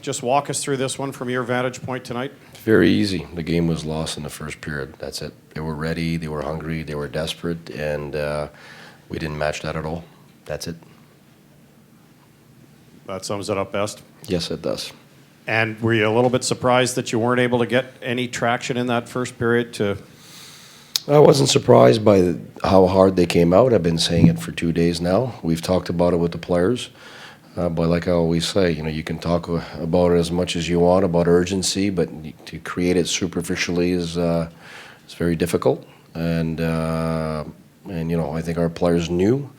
just walk us through this one from your vantage point tonight. Very easy. The game was lost in the first period. That's it. They were ready, they were hungry, they were desperate, and we didn't match that at all. That's it. That sums it up best. Yes, it does. And were you a little bit surprised that you weren't able to get any traction in that first period? I wasn't surprised by how hard they came out. I've been saying it for 2 days now. We've talked about it with the players. But like I always say, you can talk about it as much as you want, about urgency, but to create it superficially is very difficult. And I think our players knew,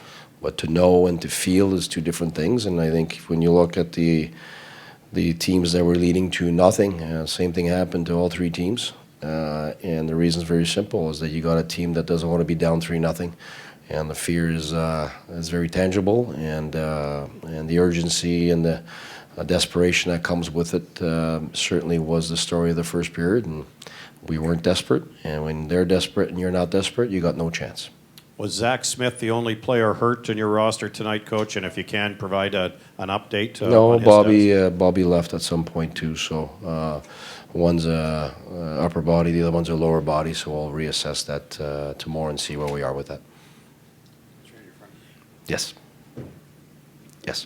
but to know and to feel is two different things. And I think when you look at the teams that were leading to nothing, same thing happened to all three teams. And the reason is very simple, is that you got a team that doesn't want to be down 3-0. And the fear is very tangible, and the urgency and the desperation that comes with it certainly was the story of the first period. And we weren't desperate, and when they're desperate and you're not desperate, you got no chance. Was Zach Smith the only player hurt in your roster tonight, Coach? And if you can, provide an update. No, on his Bobby left at some point too. So one's upper body, the other one's a lower body. So we'll reassess that tomorrow and see where we are with that. Yes. Yes.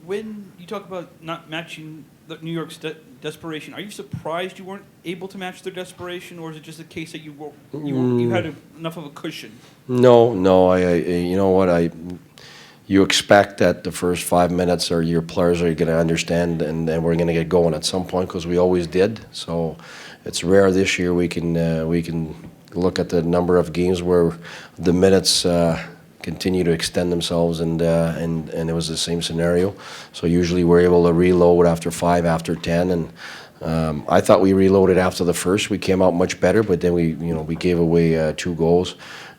When you talk about not matching the New York's desperation, are you surprised you weren't able to match their desperation, or is it just a case that you had enough of a cushion? No. You know what? You expect that the first 5 minutes, or your players are going to understand, and then we're going to get going at some point, because we always did. So it's rare this year we can look at the number of games where the minutes continue to extend themselves, and it was the same scenario. So usually we're able to reload after 5, after 10, and I thought we reloaded after the first. We came out much better, but then we gave away 2 goals.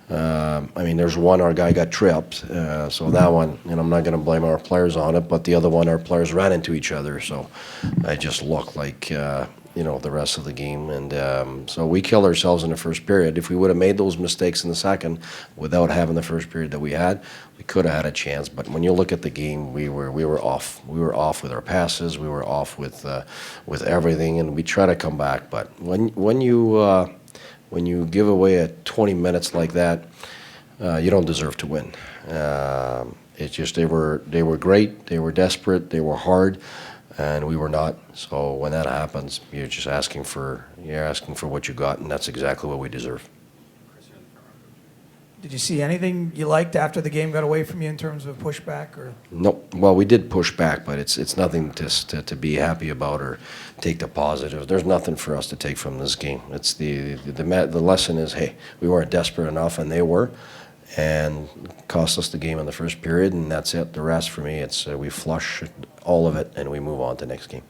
There's one, our guy got tripped, so that one, and I'm not going to blame our players on it, but the other one, our players ran into each other, so it just looked like the rest of the game. And so we killed ourselves in the first period. If we would have made those mistakes in the second without having the first period that we had, we could have had a chance. But when you look at the game, we were off. We were off with our passes. We were off with everything, and we try to come back. But when you give away 20 minutes like that, you don't deserve to win. It's just they were great. They were desperate. They were hard. And we were not. So when that happens, you're asking for what you got, and that's exactly what we deserve. Did you see anything you liked after the game got away from you in terms of pushback? Or No. Well, we did push back, but it's nothing to be happy about or take the positive. There's nothing for us to take from this game. It's the lesson is, hey, we weren't desperate enough, and they were, and cost us the game in the first period, and that's it. The rest, for me, it's we flush all of it, and we move on to the next game.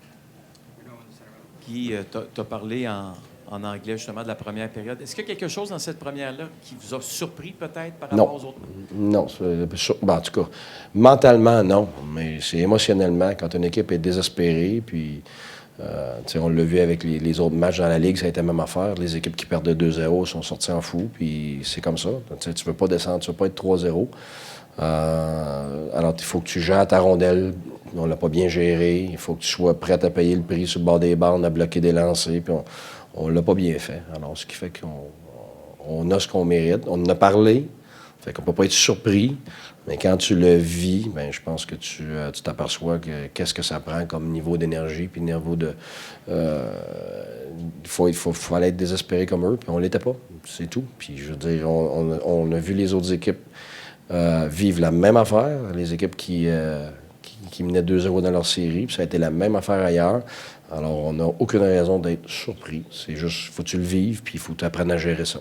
Guy, tu as parlé en anglais justement de la première période. Est-ce qu'il y a quelque chose dans cette première-là qui vous a surpris peut-être par rapport aux autres? Non. En tout cas, mentalement, non. Mais c'est émotionnellement, quand une équipe est désespérée, puis on l'a vu avec les autres matchs dans la Ligue, ça a été la même affaire. Les équipes qui perdent 2-0 sont sorties en fou, puis c'est comme ça. Tu ne veux pas descendre, tu ne veux pas être 3-0. Alors, il faut que tu gères ta rondelle. On ne l'a pas bien géré. Il faut que tu sois prêt à payer le prix sur le bord des bandes, à bloquer des lancers, puis on ne l'a pas bien fait. Alors, ce qui fait qu'on a ce qu'on mérite. On en a parlé, fait qu'on ne peut pas être surpris, mais quand tu le vis, ben, je pense que tu t'aperçois que qu'est-ce que ça prend comme niveau d'énergie, puis niveau de... il fallait être désespéré comme eux, puis on ne l'était pas, c'est tout. Puis je veux dire, on a vu les autres équipes vivre la même affaire, les équipes qui menaient 2-0 dans leur série, puis ça a été la même affaire ailleurs. Alors, on n'a aucune raison d'être surpris. C'est juste, faut que tu le vives, puis il faut que tu apprennes à gérer ça.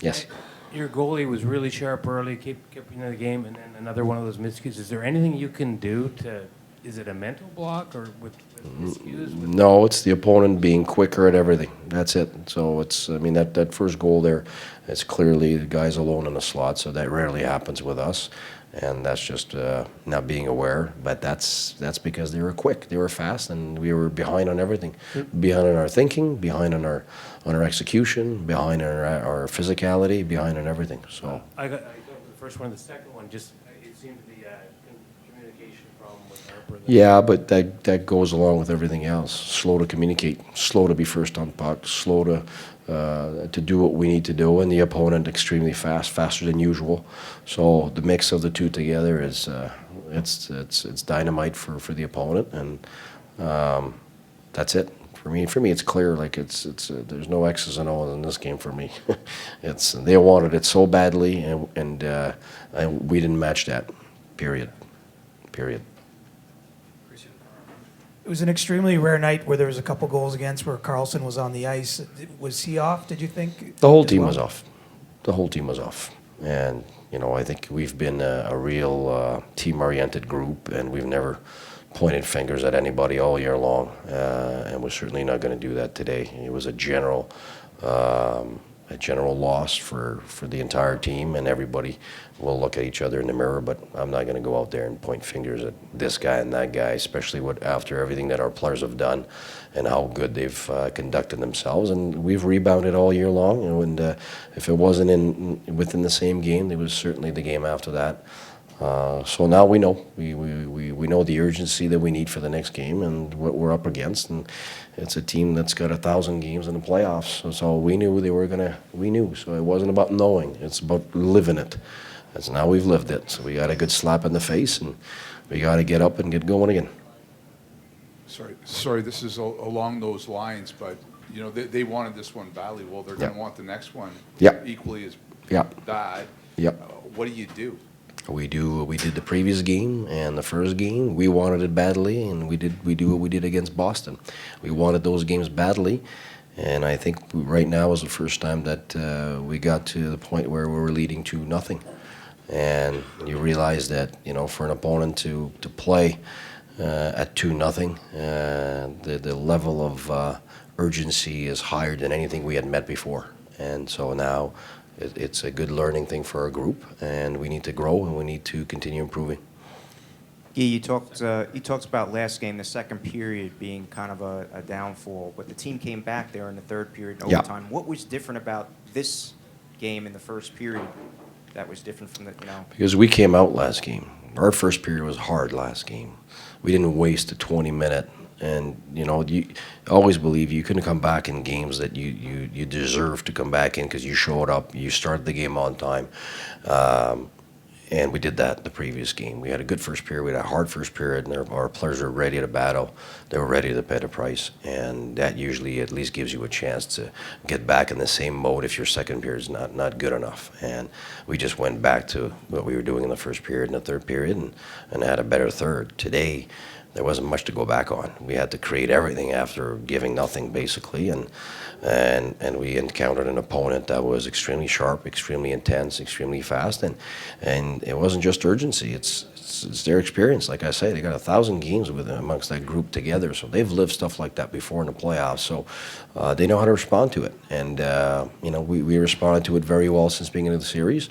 Yes. Your goalie was really sharp early, kept in the game, and then another one of those miscues. Is there anything you can do to? Is it a mental block or with miscues? No, it's the opponent being quicker at everything. That's it. So it's, that first goal there, it's clearly the guys alone in the slot. So that rarely happens with us. And that's just not being aware. But that's because they were quick, they were fast, and we were behind on everything. Behind on our thinking, behind on our execution, behind on our physicality, behind on everything. So I got the first one. The second one, just it seemed to be communication problem with Harper. Yeah, but that goes along with everything else. Slow to communicate, slow to be first on puck, slow to do what we need to do, and the opponent extremely fast, faster than usual. So the mix of the two together is it's dynamite for the opponent, and that's it. For me, it's clear. Like it's there's no X's and O's in this game for me. It's they wanted it so badly, and we didn't match that. Period. It was an extremely rare night where there was a couple goals against where Carlson was on the ice. Was he off, did you think? The whole as team well? was off. The whole team was off. And, I think we've been a real team-oriented group, and we've never pointed fingers at anybody all year long. And we're certainly not going to do that today. It was a general loss for the entire team, and everybody will look at each other in the mirror, but I'm not going to go out there and point fingers at this guy and that guy, especially after everything that our players have done and how good they've conducted themselves. And we've rebounded all year long, and if it wasn't within the same game, it was certainly the game after that. So now we know. We know the urgency that we need for the next game and what we're up against, and it's a team that's got 1,000 games in the playoffs. So we knew they were gonna. We knew. So it wasn't about knowing. It's about living it. And so now we've lived it. So we got a good slap in the face, and we got to get up and get going again. Sorry, this is along those lines, but they wanted this one badly. Well, they're going to want the next one equally as bad. Yep. What do you do? We did the previous game and the first game. We wanted it badly, and we do what we did against Boston. We wanted those games badly, and I think right now is the first time that we got to the point where we were leading 2-0. And you realize that, for an opponent to play at 2-0, the level of urgency is higher than anything we had met before. And so now it's a good learning thing for our group, and we need to grow and we need to continue improving. Yeah, you talked about last game, the second period being kind of a downfall, but the team came back there in the third period in overtime. What was different about this game in the first period that was different from Because we came out last game. Our first period was hard last game. We didn't waste a 20-minute, and you always believe you can come back in games that you deserve to come back in because you showed up, you started the game on time. And we did that the previous game. We had a good first period. We had a hard first period, and our players were ready to battle. They were ready to pay the price, and that usually at least gives you a chance to get back in the same mode if your second period is not good enough. And we just went back to what we were doing in the first period and the third period, and had a better third. Today, there wasn't much to go back on. We had to create everything after giving nothing, basically, and we encountered an opponent that was extremely sharp, extremely intense, extremely fast, and it wasn't just urgency. It's their experience. Like I say, they got 1,000 games amongst that group together, so they've lived stuff like that before in the playoffs. So they know how to respond to it, and we responded to it very well since the beginning of the series,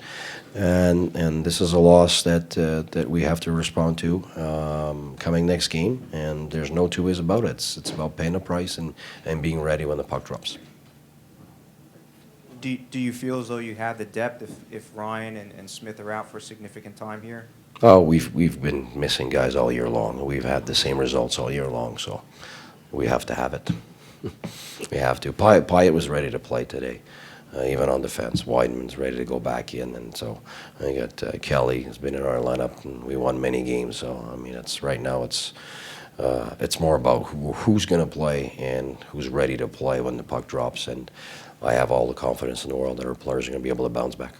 and this is a loss that we have to respond to coming next game, and there's no two ways about it. It's about paying the price and being ready when the puck drops. Do you feel as though you have the depth if Ryan and Smith are out for a significant time here? Oh, we've been missing guys all year long. We've had the same results all year long, so we have to have it. We have to. Pyatt was ready to play today, even on defense. Weidman's ready to go back in, and so I got Kelly has been in our lineup, and we won many games. So I mean, it's right now it's more about who's going to play and who's ready to play when the puck drops, and I have all the confidence in the world that our players are going to be able to bounce back.